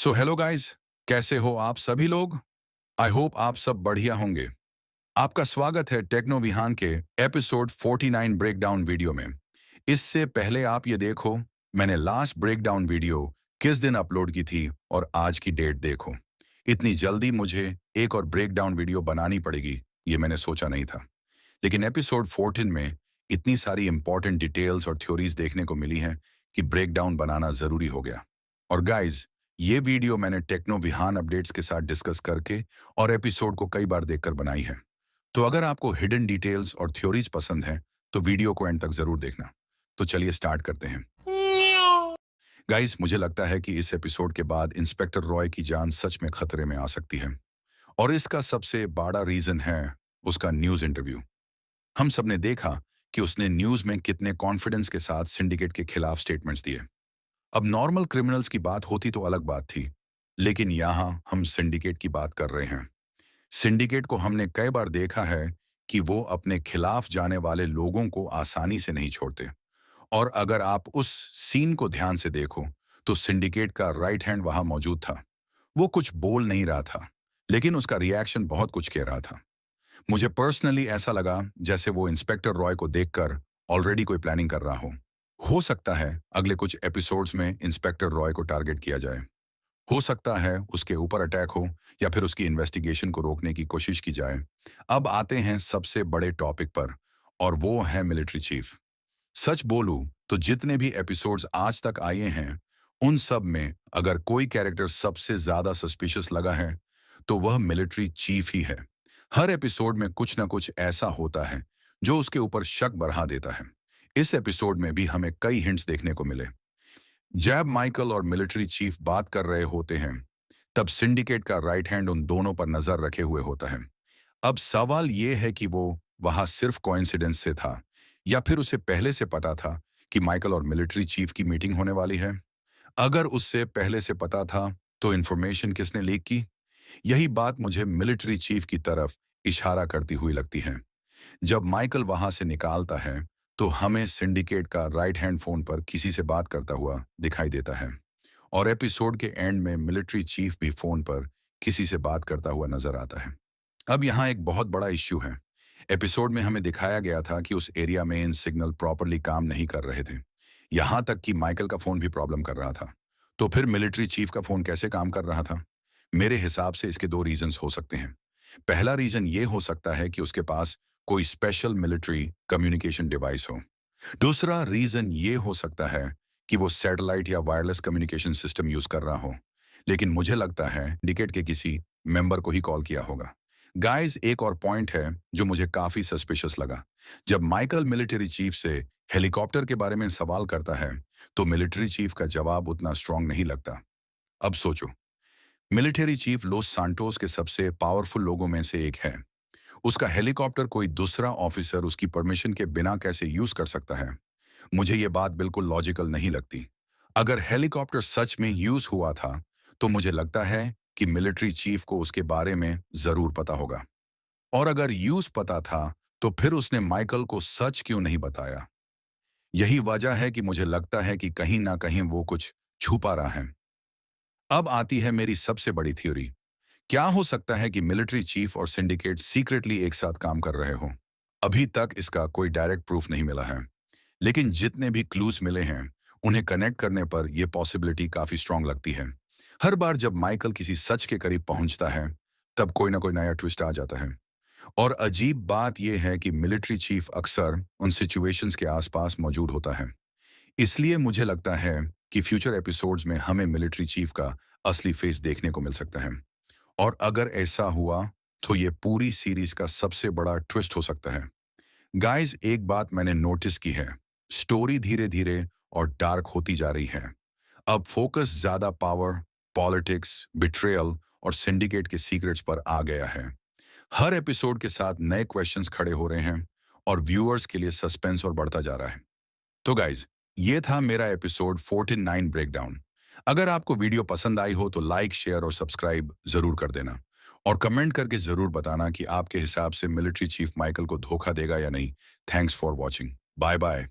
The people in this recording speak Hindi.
सो हेलो गाइस, कैसे हो आप सभी लोग। आई होप आप सब बढ़िया होंगे। आपका स्वागत है टेक्नो विहान के एपिसोड 49 ब्रेकडाउन वीडियो में। इससे पहले आप ये देखो, मैंने लास्ट ब्रेकडाउन वीडियो किस दिन अपलोड की थी और आज की डेट देखो। इतनी जल्दी मुझे एक और ब्रेकडाउन वीडियो बनानी पड़ेगी, ये मैंने सोचा नहीं था। लेकिन एपिसोड 14 में इतनी सारी इंपॉर्टेंट डिटेल्स और थ्योरीज देखने को मिली हैं कि ब्रेकडाउन बनाना जरूरी हो गया। और गाइज, ये वीडियो मैंने टेक्नो विहान अपडेट्स के साथ डिस्कस करके और एपिसोड को कई बार देखकर बनाई है। तो अगर आपको हिडन डिटेल्स और थ्योरीज पसंद है तो वीडियो को एंड तक जरूर देखना। तो चलिए स्टार्ट करते हैं। गाइस, मुझे लगता है कि इस एपिसोड के बाद इंस्पेक्टर रॉय की जान सच में खतरे में आ सकती है। और इसका सबसे बड़ा रीजन है उसका न्यूज इंटरव्यू। हम सबने देखा कि उसने न्यूज में कितने कॉन्फिडेंस के साथ सिंडिकेट के खिलाफ स्टेटमेंट्स दिए। अब नॉर्मल क्रिमिनल्स की बात होती तो अलग बात थी, लेकिन यहां हम सिंडिकेट की बात कर रहे हैं। सिंडिकेट को हमने कई बार देखा है कि वो अपने खिलाफ जाने वाले लोगों को आसानी से नहीं छोड़ते। और अगर आप उस सीन को ध्यान से देखो तो सिंडिकेट का राइट हैंड वहां मौजूद था। वो कुछ बोल नहीं रहा था, लेकिन उसका रिएक्शन बहुत कुछ कह रहा था। मुझे पर्सनली ऐसा लगा जैसे वो इंस्पेक्टर रॉय को देखकर ऑलरेडी कोई प्लानिंग कर रहा हो। हो सकता है अगले कुछ एपिसोड्स में इंस्पेक्टर रॉय को टारगेट किया जाए। हो सकता है उसके ऊपर अटैक हो या फिर उसकी इन्वेस्टिगेशन को रोकने की कोशिश की जाए। अब आते हैं सबसे बड़े टॉपिक पर, और वो है मिलिट्री चीफ। सच बोलूं तो जितने भी एपिसोड्स आज तक आए हैं उन सब में अगर कोई कैरेक्टर सबसे ज्यादा सस्पिशियस लगा है तो वह मिलिट्री चीफ ही है। हर एपिसोड में कुछ ना कुछ ऐसा होता है जो उसके ऊपर शक बढ़ा देता है। इस एपिसोड में भी हमें कई हिंट्स देखने को मिले। जब माइकल और मिलिट्री चीफ बात कर रहे होते हैं तब सिंडिकेट का राइट हैंड उन दोनों पर नजर रखे हुए होता है। अब सवाल यह है कि वो वहां सिर्फ कोइंसिडेंस से था या फिर उसे पहले से पता था कि माइकल और मिलिट्री चीफ की मीटिंग होने वाली है। अगर उससे पहले से पता था तो इन्फॉर्मेशन किसने लीक की? यही बात मुझे मिलिट्री चीफ की तरफ इशारा करती हुई लगती है। जब माइकल वहां से निकालता है तो हमें सिंडिकेट का राइट हैंड फोन पर किसी से बात करता हुआ दिखाई देता है। और एपिसोड के एंड में मिलिट्री चीफ भी फोन पर किसी से बात करता हुआ नजर आता है। अब यहाँ एक बहुत बड़ा इश्यू है। एपिसोड में हमें दिखाया गया था कि उस एरिया में इन सिग्नल प्रॉपरली काम नहीं कर रहे थे। यहाँ तक कि माइकल का फोन भी प्रॉब्लम कर रहा था। तो फिर मिलिट्री चीफ का फोन कैसे काम कर रहा था? मेरे हिसाब से इसके दो रीजंस हो सकते हैं। पहला रीजन ये हो सकता है कि उसके पास कोई स्पेशल मिलिट्री कम्युनिकेशन डिवाइस हो। दूसरा रीजन ये हो सकता है कि वो सैटेलाइट या वायरलेस कम्युनिकेशन सिस्टम यूज कर रहा हो। लेकिन मुझे लगता है सिंडिकेट के किसी मेंबर को ही कॉल किया होगा। गाइस, एक और पॉइंट है जो मुझे काफी सस्पिशियस लगा। जब माइकल मिलिट्री चीफ से हेलीकॉप्टर के बारे में सवाल करता है तो मिलिट्री चीफ का जवाब उतना स्ट्रांग नहीं लगता। अब सोचो, मिलिट्री चीफ लोस सांटोस के सबसे पावरफुल लोगों में से एक है। उसका हेलीकॉप्टर कोई दूसरा ऑफिसर उसकी परमिशन के बिना कैसे यूज कर सकता है? मुझे ये बात बिल्कुल लॉजिकल नहीं लगती। अगर हेलीकॉप्टर सच में यूज हुआ था तो मुझे लगता है कि मिलिट्री चीफ को उसके बारे में जरूर पता होगा। और अगर यूज पता था तो फिर उसने माइकल को सच क्यों नहीं बताया? यही वजह है कि मुझे लगता है कि कहीं ना कहीं वो कुछ छुपा रहा है। अब आती है मेरी सबसे बड़ी थ्योरी। क्या हो सकता है कि मिलिट्री चीफ और सिंडिकेट सीक्रेटली एक साथ काम कर रहे हो? अभी तक इसका कोई डायरेक्ट प्रूफ नहीं मिला है, लेकिन जितने भी क्लूज मिले हैं उन्हें कनेक्ट करने पर यह पॉसिबिलिटी काफी स्ट्रांग लगती है। हर बार जब माइकल किसी सच के करीब पहुंचता है तब कोई ना कोई नया ट्विस्ट आ जाता है। और अजीब बात यह है कि मिलिट्री चीफ अक्सर उन सिचुएशंस के आसपास मौजूद होता है। इसलिए मुझे लगता है कि फ्यूचर एपिसोड्स में हमें मिलिट्री चीफ का असली फेस देखने को मिल सकता है। और अगर ऐसा हुआ तो ये पूरी सीरीज का सबसे बड़ा ट्विस्ट हो सकता है। गाइस, एक बात मैंने नोटिस की है, स्टोरी धीरे धीरे और डार्क होती जा रही है। अब फोकस ज्यादा पावर, पॉलिटिक्स, बिट्रेयल और सिंडिकेट के सीक्रेट्स पर आ गया है। हर एपिसोड के साथ नए क्वेश्चंस खड़े हो रहे हैं और व्यूअर्स के लिए सस्पेंस और बढ़ता जा रहा है। तो गाइज, ये था मेरा एपिसोड 49 ब्रेकडाउन। अगर आपको वीडियो पसंद आई हो तो लाइक, शेयर और सब्सक्राइब जरूर कर देना। और कमेंट करके जरूर बताना कि आपके हिसाब से मिलिट्री चीफ माइकल को धोखा देगा या नहीं। Thanks for watching. Bye bye.